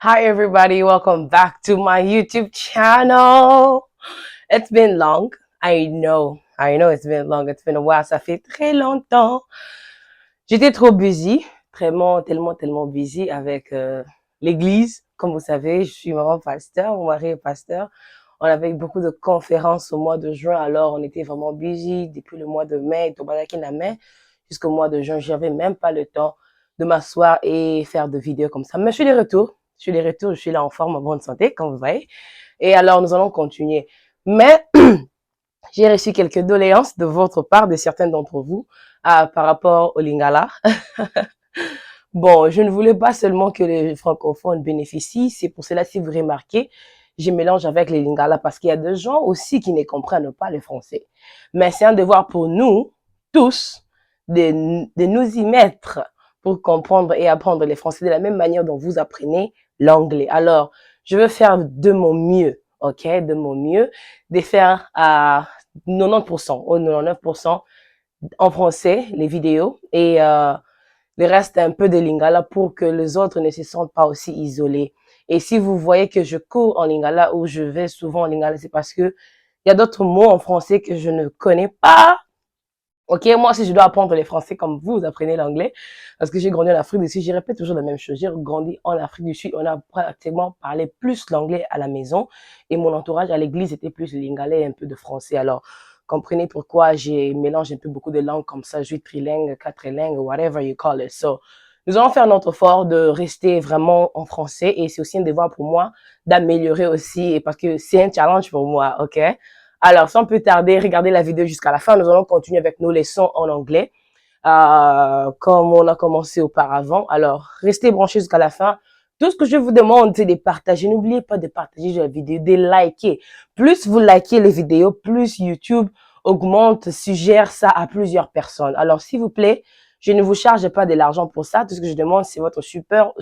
Hi everybody, welcome back to my YouTube channel. It's been long. I know it's been long. It's been a while. Ça fait très longtemps. J'étais trop busy, tellement busy avec l'église. Comme vous savez, je suis maman pasteur, mon mari est pasteur. On avait eu beaucoup de conférences au mois de juin, alors on était vraiment busy depuis le mois de mai, jusqu'au mois de juin. J'avais même pas le temps de m'asseoir et faire de vidéos comme ça. Mais je suis de retour. Je suis là en forme, en bonne santé, comme vous voyez. Et alors, nous allons continuer. Mais j'ai reçu quelques doléances de votre part, de certains d'entre vous, par rapport au Lingala. Bon, je ne voulais pas seulement que les francophones bénéficient. C'est pour cela, si vous remarquez, je mélange avec les Lingala parce qu'il y a des gens aussi qui ne comprennent pas le français. Mais c'est un devoir pour nous, tous, de nous y mettre pour comprendre et apprendre le français de la même manière dont vous apprenez l'anglais. Alors, je veux faire de mon mieux, ok, de mon mieux, de faire à 90% ou 99% en français les vidéos et le reste un peu de lingala pour que les autres ne se sentent pas aussi isolés. Et si vous voyez que je cours en lingala ou je vais souvent en lingala, c'est parce que il y a d'autres mots en français que je ne connais pas. Ok, moi si je dois apprendre les français comme vous apprenez l'anglais, parce que j'ai grandi en Afrique du Sud, je répète toujours la même chose. J'ai grandi en Afrique du Sud, on a pratiquement parlé plus l'anglais à la maison et mon entourage à l'église était plus le lingala et un peu de français. Alors, comprenez pourquoi j'ai mélangé un peu beaucoup de langues comme ça, je suis trilingue, quadrilingue, whatever you call it. So, nous allons faire notre effort de rester vraiment en français et c'est aussi un devoir pour moi d'améliorer aussi parce que c'est un challenge pour moi, ok? Alors, sans plus tarder, regardez la vidéo jusqu'à la fin. Nous allons continuer avec nos leçons en anglais, comme on a commencé auparavant. Alors, restez branchés jusqu'à la fin. Tout ce que je vous demande, c'est de partager. N'oubliez pas de partager la vidéo, de liker. Plus vous likez les vidéos, plus YouTube augmente, suggère ça à plusieurs personnes. Alors, s'il vous plaît, je ne vous charge pas de l'argent pour ça. Tout ce que je demande, c'est votre support,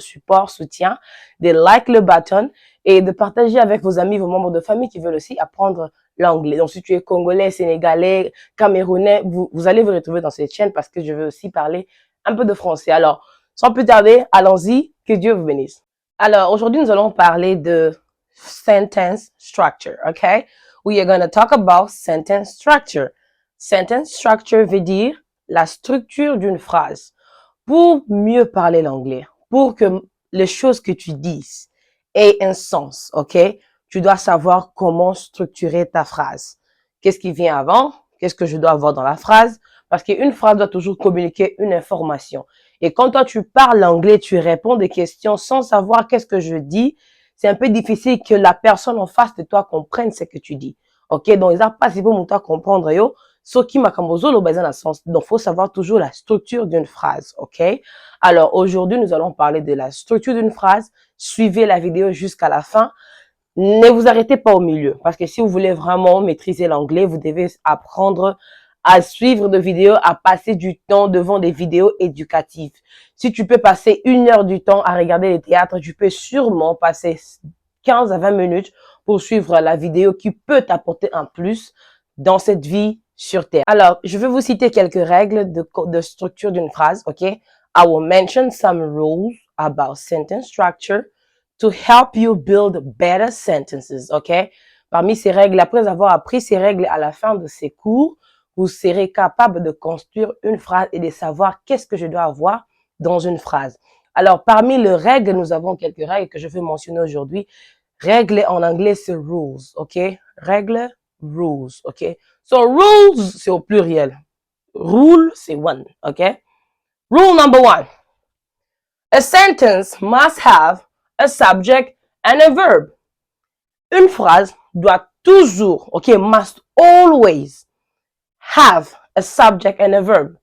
soutien, de like le button et de partager avec vos amis, vos membres de famille qui veulent aussi apprendre l'anglais. Donc, si tu es congolais, sénégalais, camerounais, vous allez vous retrouver dans cette chaîne parce que je veux aussi parler un peu de français. Alors, sans plus tarder, allons-y. Que Dieu vous bénisse. Alors, aujourd'hui, nous allons parler de sentence structure, okay? We are going to talk about sentence structure. Sentence structure veut dire la structure d'une phrase. Pour mieux parler l'anglais, pour que les choses que tu dises aient un sens, ok? Tu dois savoir comment structurer ta phrase. Qu'est-ce qui vient avant? Qu'est-ce que je dois avoir dans la phrase? Parce qu'une phrase doit toujours communiquer une information. Et quand toi, tu parles anglais, tu réponds des questions sans savoir qu'est-ce que je dis, c'est un peu difficile que la personne en face de toi comprenne ce que tu dis. Ok? Donc, ils n'ont pas si bon pour comprendre, yo. Soki makambozo lo bazan na sens. Donc, faut savoir toujours la structure d'une phrase. Ok? Alors, aujourd'hui, nous allons parler de la structure d'une phrase. Suivez la vidéo jusqu'à la fin. Ne vous arrêtez pas au milieu. Parce que si vous voulez vraiment maîtriser l'anglais, vous devez apprendre à suivre des vidéos, à passer du temps devant des vidéos éducatives. Si tu peux passer 1 heure du temps à regarder les théâtres, tu peux sûrement passer 15 à 20 minutes pour suivre la vidéo qui peut t'apporter un plus dans cette vie sur Terre. Alors, je vais vous citer quelques règles de structure d'une phrase, ok? I will mention some rules about sentence structure to help you build better sentences, ok? Parmi ces règles, après avoir appris ces règles à la fin de ces cours, vous serez capable de construire une phrase et de savoir qu'est-ce que je dois avoir dans une phrase. Alors, parmi les règles, nous avons quelques règles que je vais mentionner aujourd'hui. Règles en anglais, c'est rules, ok? Règles, rules, ok? So, rules, c'est au pluriel. Rule, c'est one, ok? Rule number 1. A sentence must have a subject and a verb. Une phrase doit toujours, ok, must always have a subject and a verb.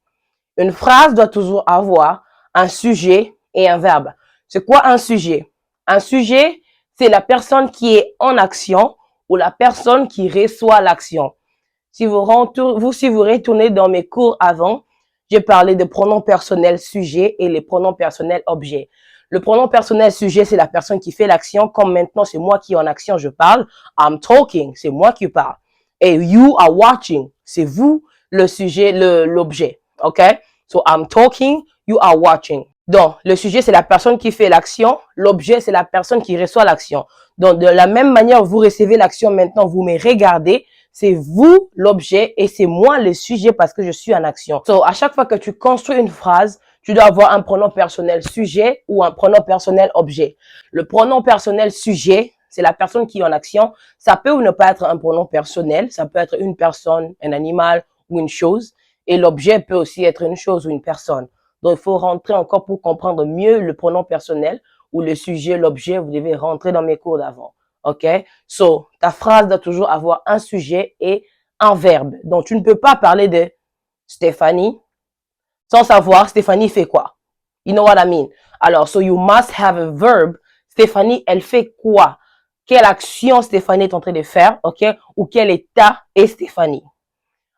Une phrase doit toujours avoir un sujet et un verbe. C'est quoi un sujet? Un sujet, c'est la personne qui est en action ou la personne qui reçoit l'action. Si vous retournez dans mes cours avant, j'ai parlé de pronoms personnels sujet et les pronoms personnels objet. Le pronom personnel sujet, c'est la personne qui fait l'action. Comme maintenant, c'est moi qui est en action, je parle. I'm talking, c'est moi qui parle. Et you are watching, c'est vous le sujet, l'objet. OK? So I'm talking, you are watching. Donc, le sujet, c'est la personne qui fait l'action. L'objet, c'est la personne qui reçoit l'action. Donc, de la même manière, vous recevez l'action maintenant, vous me regardez. C'est vous l'objet et c'est moi le sujet parce que je suis en action. So, à chaque fois que tu construis une phrase, tu dois avoir un pronom personnel sujet ou un pronom personnel objet. Le pronom personnel sujet, c'est la personne qui est en action. Ça peut ou ne pas être un pronom personnel. Ça peut être une personne, un animal ou une chose. Et l'objet peut aussi être une chose ou une personne. Donc, il faut rentrer encore pour comprendre mieux le pronom personnel ou le sujet, l'objet. Vous devez rentrer dans mes cours d'avant. OK? So, ta phrase doit toujours avoir un sujet et un verbe. Donc, tu ne peux pas parler de Stéphanie sans savoir Stéphanie fait quoi. You know what I mean? Alors, so you must have a verb. Stéphanie, elle fait quoi? Quelle action Stéphanie est en train de faire? OK? Ou quel état est Stéphanie?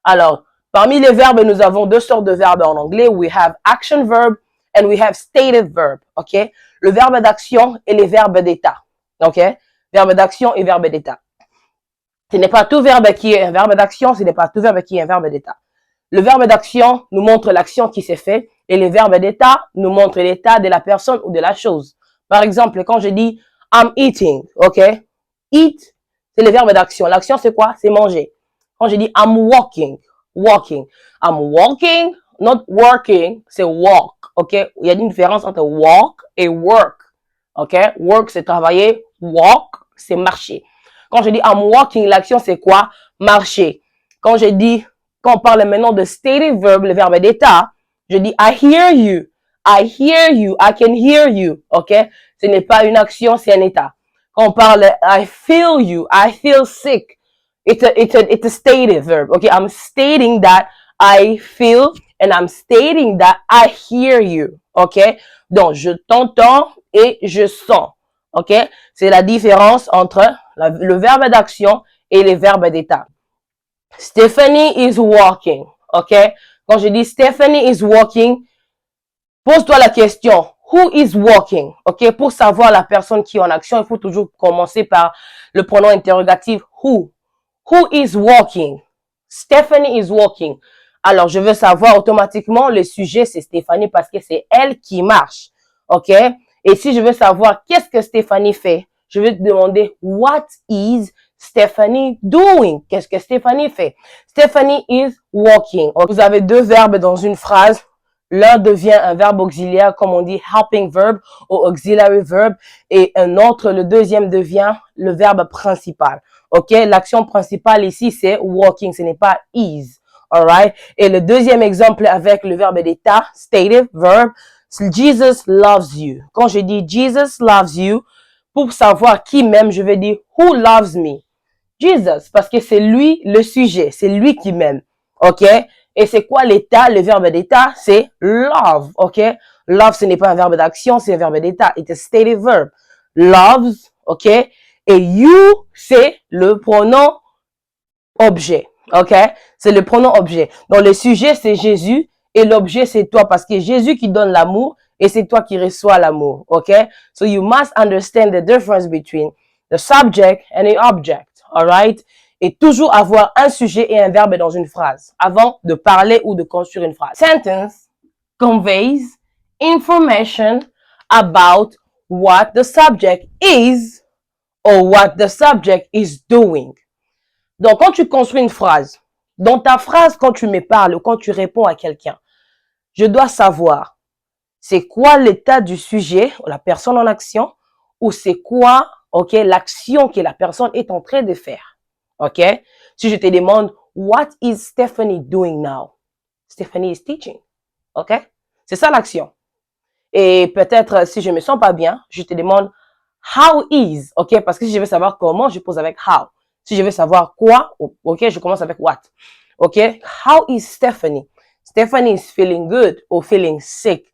Alors, parmi les verbes, nous avons deux sortes de verbes en anglais. We have action verb and we have stative verb. OK? Le verbe d'action et les verbes d'état. OK? Verbe d'action et verbe d'état. Ce n'est pas tout verbe qui est un verbe d'action, ce n'est pas tout verbe qui est un verbe d'état. Le verbe d'action nous montre l'action qui s'est faite et le verbe d'état nous montre l'état de la personne ou de la chose. Par exemple, quand je dis I'm eating, OK? Eat, c'est le verbe d'action. L'action, c'est quoi? C'est manger. Quand je dis I'm walking, walking. I'm walking, not working, c'est walk, OK? Il y a une différence entre walk et work, OK? Work, c'est travailler. Walk, c'est marcher. Quand je dis I'm walking, l'action, c'est quoi? Marcher. Quand on parle maintenant de stative verb, le verbe d'état, je dis I hear you. I hear you. I can hear you. OK? Ce n'est pas une action, c'est un état. Quand on parle I feel you. I feel sick. It's a stative verb. OK? I'm stating that I feel and I'm stating that I hear you. OK? Donc, je t'entends et je sens. OK? C'est la différence entre le verbe d'action et les verbes d'état. Stephanie is walking. OK? Quand je dis Stephanie is walking, pose-toi la question. Who is walking? OK? Pour savoir la personne qui est en action, il faut toujours commencer par le pronom interrogatif who. Who is walking? Stephanie is walking. Alors, je veux savoir automatiquement le sujet, c'est Stéphanie parce que c'est elle qui marche. OK? Et si je veux savoir qu'est-ce que Stéphanie fait, je vais te demander what is Stephanie doing? Qu'est-ce que Stéphanie fait? Stephanie is walking. Vous avez deux verbes dans une phrase. L'un devient un verbe auxiliaire, comme on dit helping verb ou auxiliary verb. Et un autre, le deuxième devient le verbe principal. OK? L'action principale ici, c'est walking. Ce n'est pas is. Alright? Et le deuxième exemple avec le verbe d'état, stative verb, Jesus loves you. Quand je dis Jesus loves you, pour savoir qui m'aime, je vais dire who loves me? Jesus, parce que c'est lui le sujet, c'est lui qui m'aime. OK? Et c'est quoi l'état? Le verbe d'état, c'est love. OK? Love, ce n'est pas un verbe d'action, c'est un verbe d'état. It's a stative verb. Loves, OK? Et you, c'est le pronom objet. OK? C'est le pronom objet. Donc, le sujet, c'est Jésus et l'objet, c'est toi parce que Jésus qui donne l'amour et c'est toi qui reçois l'amour. OK? So, you must understand the difference between the subject and the object. All right? Et toujours avoir un sujet et un verbe dans une phrase avant de parler ou de construire une phrase. Sentence conveys information about what the subject is or what the subject is doing. Donc, quand tu construis une phrase, dans ta phrase, quand tu me parles ou quand tu réponds à quelqu'un, je dois savoir c'est quoi l'état du sujet, la personne en action, ou c'est quoi, OK, l'action que la personne est en train de faire. OK? Si je te demande, what is Stephanie doing now? Stephanie is teaching. OK? C'est ça l'action. Et peut-être, si je me sens pas bien, je te demande, how is? OK? Parce que si je veux savoir comment, je pose avec how. Si je veux savoir quoi, OK, je commence avec what. OK? How is Stephanie? Stephanie is feeling good or feeling sick.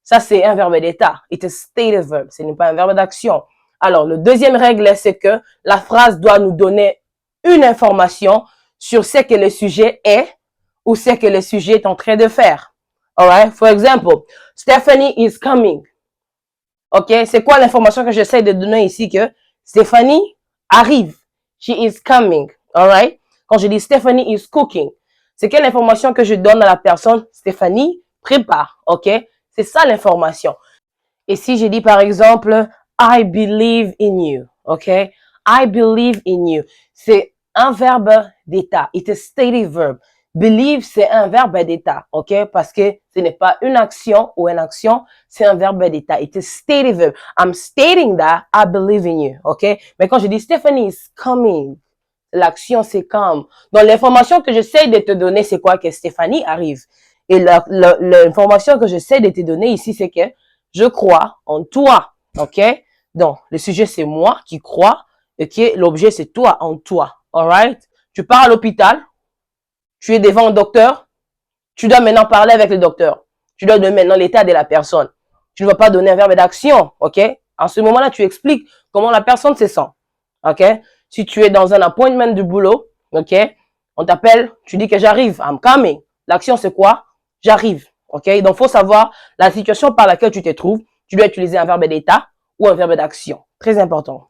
Ça, c'est un verbe d'état. It's a stative verb. Ce n'est pas un verbe d'action. Alors, le deuxième règle, c'est que la phrase doit nous donner une information sur ce que le sujet est ou ce que le sujet est en train de faire. Alright? For example, Stephanie is coming. OK? C'est quoi l'information que j'essaie de donner ici? Que Stephanie arrive. She is coming. Alright? Quand je dis Stephanie is cooking, c'est quelle information que je donne à la personne? Stephanie prépare. OK? C'est ça l'information. Et si je dis par exemple, I believe in you, ok? I believe in you. C'est un verbe d'état. It's a stative verb. Believe, c'est un verbe d'état, ok? Parce que ce n'est pas une action ou une action, c'est un verbe d'état. It's a stative verb. I'm stating that I believe in you, ok? Mais quand je dis Stephanie is coming, l'action c'est comme. Donc l'information que j'essaie de te donner, c'est quoi? Que Stéphanie arrive. Et l'information que j'essaie de te donner ici, c'est que je crois en toi, ok? Donc le sujet c'est moi qui crois, ok? L'objet c'est toi en toi, alright? Tu pars à l'hôpital, tu es devant un docteur, tu dois maintenant parler avec le docteur. Tu dois donner maintenant l'état de la personne. Tu ne vas pas donner un verbe d'action, ok? En ce moment-là, tu expliques comment la personne se sent, ok? Si tu es dans un appointment du boulot, ok? On t'appelle, tu dis que j'arrive, I'm coming. L'action, c'est quoi? J'arrive, ok? Donc, faut savoir la situation par laquelle tu te trouves. Tu dois utiliser un verbe d'état ou un verbe d'action. Très important.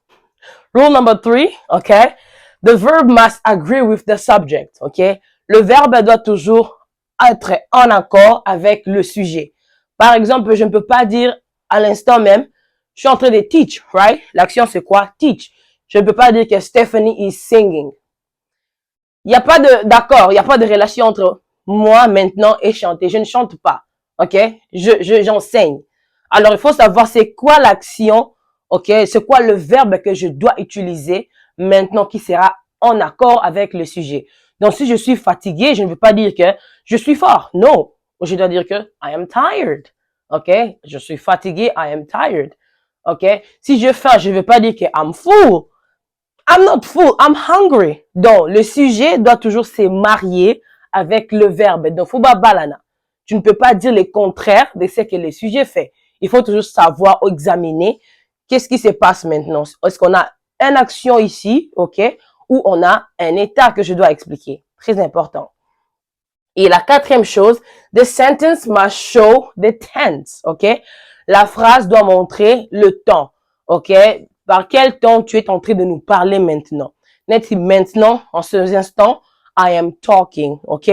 Rule number 3, ok? The verb must agree with the subject, ok? Le verbe doit toujours être en accord avec le sujet. Par exemple, je ne peux pas dire à l'instant même, je suis en train de teach, right? L'action, c'est quoi? Teach. Je ne peux pas dire que Stephanie is singing. Il n'y a pas d'accord, il n'y a pas de relation entre moi maintenant et chanter. Je ne chante pas, ok? J'enseigne. Alors, il faut savoir c'est quoi l'action, ok? C'est quoi le verbe que je dois utiliser maintenant qui sera en accord avec le sujet. Donc, si je suis fatigué, je ne veux pas dire que je suis fort. Non. Je dois dire que I am tired. OK? Je suis fatigué, I am tired. OK? Si je faim, je ne veux pas dire que I'm full. I'm not full, I'm hungry. Donc, le sujet doit toujours se marier avec le verbe. Donc, faut pas balana. Tu ne peux pas dire le contraire de ce que le sujet fait. Il faut toujours savoir examiner qu'est-ce qui se passe maintenant. Est-ce qu'on a une action ici, ok, ou on a un état que je dois expliquer. Très important. Et la quatrième chose, the sentence must show the tense, ok. La phrase doit montrer le temps, ok. Par quel temps tu es en train de nous parler maintenant. Maintenant, en ce instant, I am talking, ok.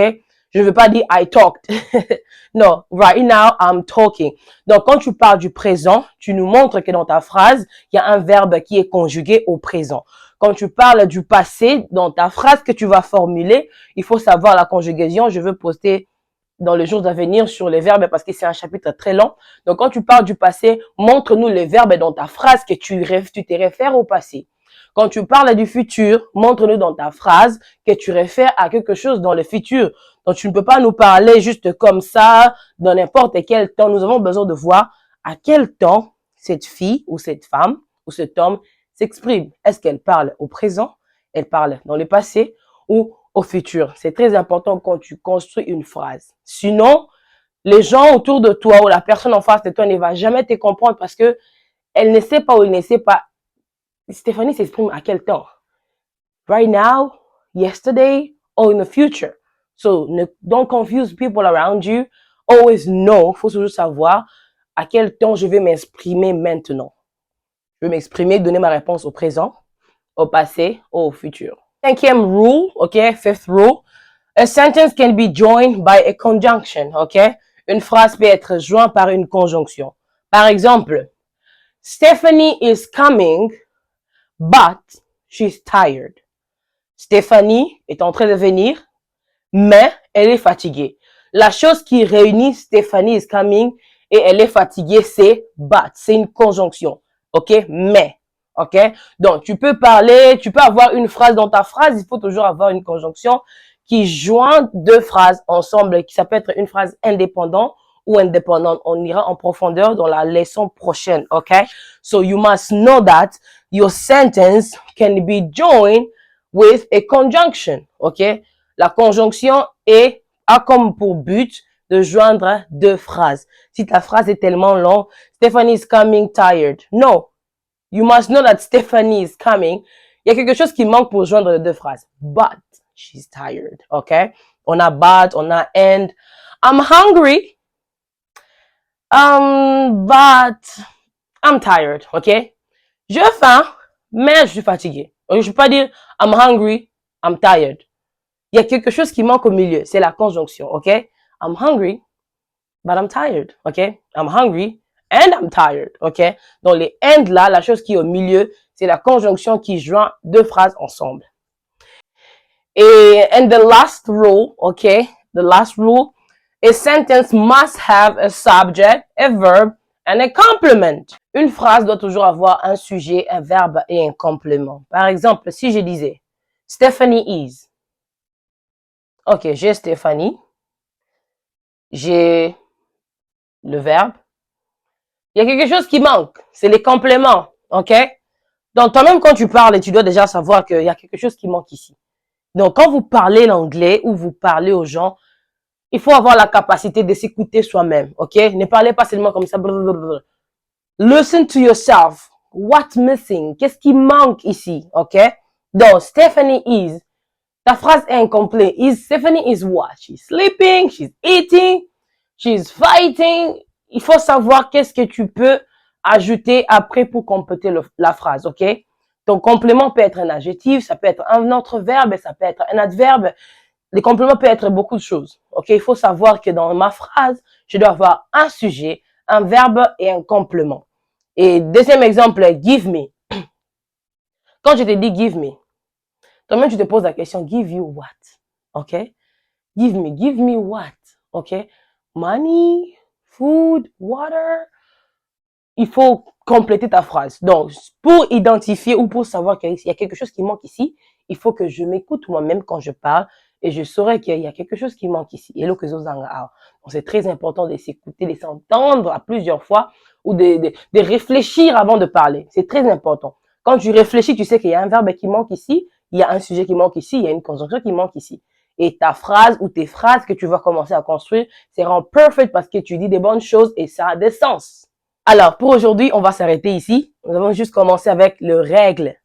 Je ne veux pas dire I talked. Non, right now I'm talking. Donc, quand tu parles du présent, tu nous montres que dans ta phrase, il y a un verbe qui est conjugué au présent. Quand tu parles du passé, dans ta phrase que tu vas formuler, il faut savoir la conjugaison. Je veux poster dans les jours à venir sur les verbes parce que c'est un chapitre très long. Donc, quand tu parles du passé, montre-nous les verbes dans ta phrase que tu te réfères au passé. Quand tu parles du futur, montre-nous dans ta phrase que tu réfères à quelque chose dans le futur. Donc, tu ne peux pas nous parler juste comme ça, dans n'importe quel temps. Nous avons besoin de voir à quel temps cette fille ou cette femme ou cet homme s'exprime. Est-ce qu'elle parle au présent, elle parle dans le passé ou au futur? C'est très important quand tu construis une phrase. Sinon, les gens autour de toi ou la personne en face de toi ne va jamais te comprendre parce que elle ne sait pas ou il ne sait pas. Stéphanie s'exprime à quel temps? Right now, yesterday, or in the future. So, don't confuse people around you. Always know, faut toujours savoir à quel temps je vais m'exprimer maintenant. Je vais m'exprimer, donner ma réponse au présent, au passé, ou au futur. Cinquième rule, okay, fifth rule. A sentence can be joined by a conjunction, okay? Une phrase peut être jointe par une conjonction. Par exemple, Stephanie is coming, but she's tired. Stéphanie est en train de venir, mais elle est fatiguée. La chose qui réunit Stephanie is coming et elle est fatiguée, c'est but. C'est une conjonction. OK? Mais. OK? Donc, tu peux parler, tu peux avoir une phrase dans ta phrase. Il faut toujours avoir une conjonction qui joint deux phrases ensemble. Ça peut être une phrase indépendante ou indépendante. On ira en profondeur dans la leçon prochaine. OK? So, you must know that your sentence can be joined with a conjunction. OK? La conjonction a comme pour but de joindre deux phrases. Si ta phrase est tellement longue, Stephanie is coming tired. No. You must know that Stephanie is coming. Il y a quelque chose qui manque pour joindre les deux phrases. But she's tired. OK? On a but, on a and. I'm hungry. But I'm tired. OK? J'ai faim, mais je suis fatigué. Je ne peux pas dire I'm hungry, I'm tired. Il y a quelque chose qui manque au milieu. C'est la conjonction, OK? I'm hungry, but I'm tired, OK? I'm hungry and I'm tired, ok? Donc, les and là, la chose qui est au milieu, c'est la conjonction qui joint deux phrases ensemble. And the last rule, okay? The last rule, a sentence must have a subject, a verb, and a complement. Une phrase doit toujours avoir un sujet, un verbe et un complément. Par exemple, si je disais, Stephanie is. Ok, j'ai Stéphanie. J'ai le verbe. Il y a quelque chose qui manque. C'est les compléments. Ok? Donc, toi-même, quand tu parles, tu dois déjà savoir qu'il y a quelque chose qui manque ici. Donc, quand vous parlez l'anglais ou vous parlez aux gens, il faut avoir la capacité de s'écouter soi-même. Ok? Ne parlez pas seulement comme ça. Blablabla. Listen to yourself. What's missing? Qu'est-ce qui manque ici? Ok? Donc, Stephanie is. Ta phrase est incomplète. Stephanie is what? She's sleeping, she's eating, she's fighting. Il faut savoir qu'est-ce que tu peux ajouter après pour compléter la phrase, ok? Ton complément peut être un adjectif, ça peut être un autre verbe, ça peut être un adverbe. Les compléments peuvent être beaucoup de choses, ok? Il faut savoir que dans ma phrase, je dois avoir un sujet, un verbe et un complément. Et deuxième exemple, give me. Quand je te dis give me, toi-même, tu te poses la question, give you what? OK? Give me what? OK? Money, food, water. Il faut compléter ta phrase. Donc, pour identifier ou pour savoir qu'il y a quelque chose qui manque ici, il faut que je m'écoute moi-même quand je parle et je saurai qu'il y a quelque chose qui manque ici. Donc, c'est très important de s'écouter, de s'entendre à plusieurs fois ou de réfléchir avant de parler. C'est très important. Quand tu réfléchis, tu sais qu'il y a un verbe qui manque ici, il y a un sujet qui manque ici, il y a une conjonction qui manque ici. Et ta phrase ou tes phrases que tu vas commencer à construire seront parfaites parce que tu dis des bonnes choses et ça a des sens. Alors, pour aujourd'hui, on va s'arrêter ici. Nous avons juste commencé avec les règles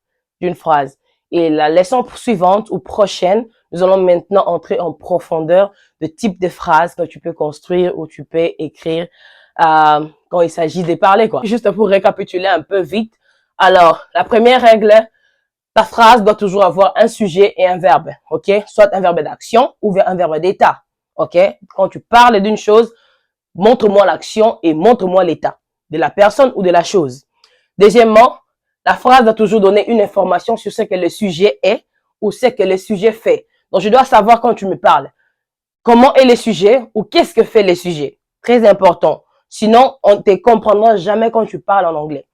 d'une phrase. Et la leçon suivante ou prochaine, nous allons maintenant entrer en profondeur de type de phrases que tu peux construire ou tu peux écrire quand il s'agit de parler, quoi. Juste pour récapituler un peu vite. Alors, la première règle, ta phrase doit toujours avoir un sujet et un verbe, ok? Soit un verbe d'action ou un verbe d'état, ok? Quand tu parles d'une chose, montre-moi l'action et montre-moi l'état de la personne ou de la chose. Deuxièmement, la phrase doit toujours donner une information sur ce que le sujet est ou ce que le sujet fait. Donc, je dois savoir quand tu me parles, comment est le sujet ou qu'est-ce que fait le sujet. Très important. Sinon, on ne te comprendra jamais quand tu parles en anglais.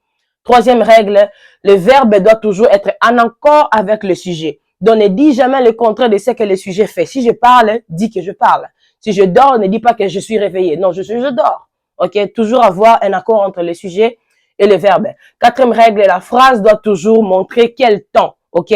Troisième règle, le verbe doit toujours être en accord avec le sujet. Donc, ne dis jamais le contraire de ce que le sujet fait. Si je parle, dis que je parle. Si je dors, ne dis pas que je suis réveillé. Non, je dors. Ok? Toujours avoir un accord entre le sujet et le verbe. Quatrième règle, la phrase doit toujours montrer quel temps. Ok?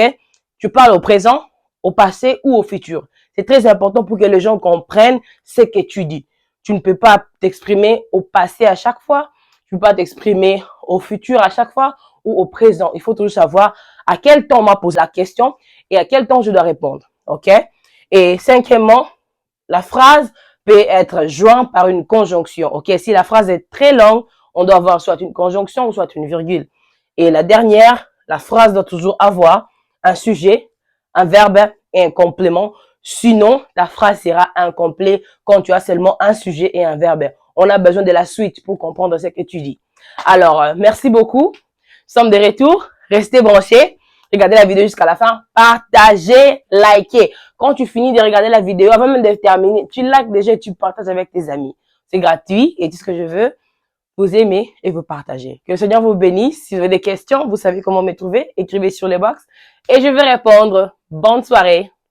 Tu parles au présent, au passé ou au futur. C'est très important pour que les gens comprennent ce que tu dis. Tu ne peux pas t'exprimer au passé à chaque fois. Tu ne peux pas t'exprimer au futur à chaque fois ou au présent. Il faut toujours savoir à quel temps on m'a posé la question et à quel temps je dois répondre. OK? Et cinquièmement, la phrase peut être jointe par une conjonction. OK? Si la phrase est très longue, on doit avoir soit une conjonction ou soit une virgule. Et la dernière, la phrase doit toujours avoir un sujet, un verbe et un complément. Sinon, ta phrase sera incomplète quand tu as seulement un sujet et un verbe. On a besoin de la suite pour comprendre ce que tu dis. Alors, merci beaucoup. Nous sommes de retour. Restez branchés. Regardez la vidéo jusqu'à la fin. Partagez, likez. Quand tu finis de regarder la vidéo, avant même de terminer, tu likes déjà et tu partages avec tes amis. C'est gratuit et tout ce que je veux, vous aimez et vous partagez. Que le Seigneur vous bénisse. Si vous avez des questions, vous savez comment me trouver. Écrivez sur les box et je vais répondre. Bonne soirée.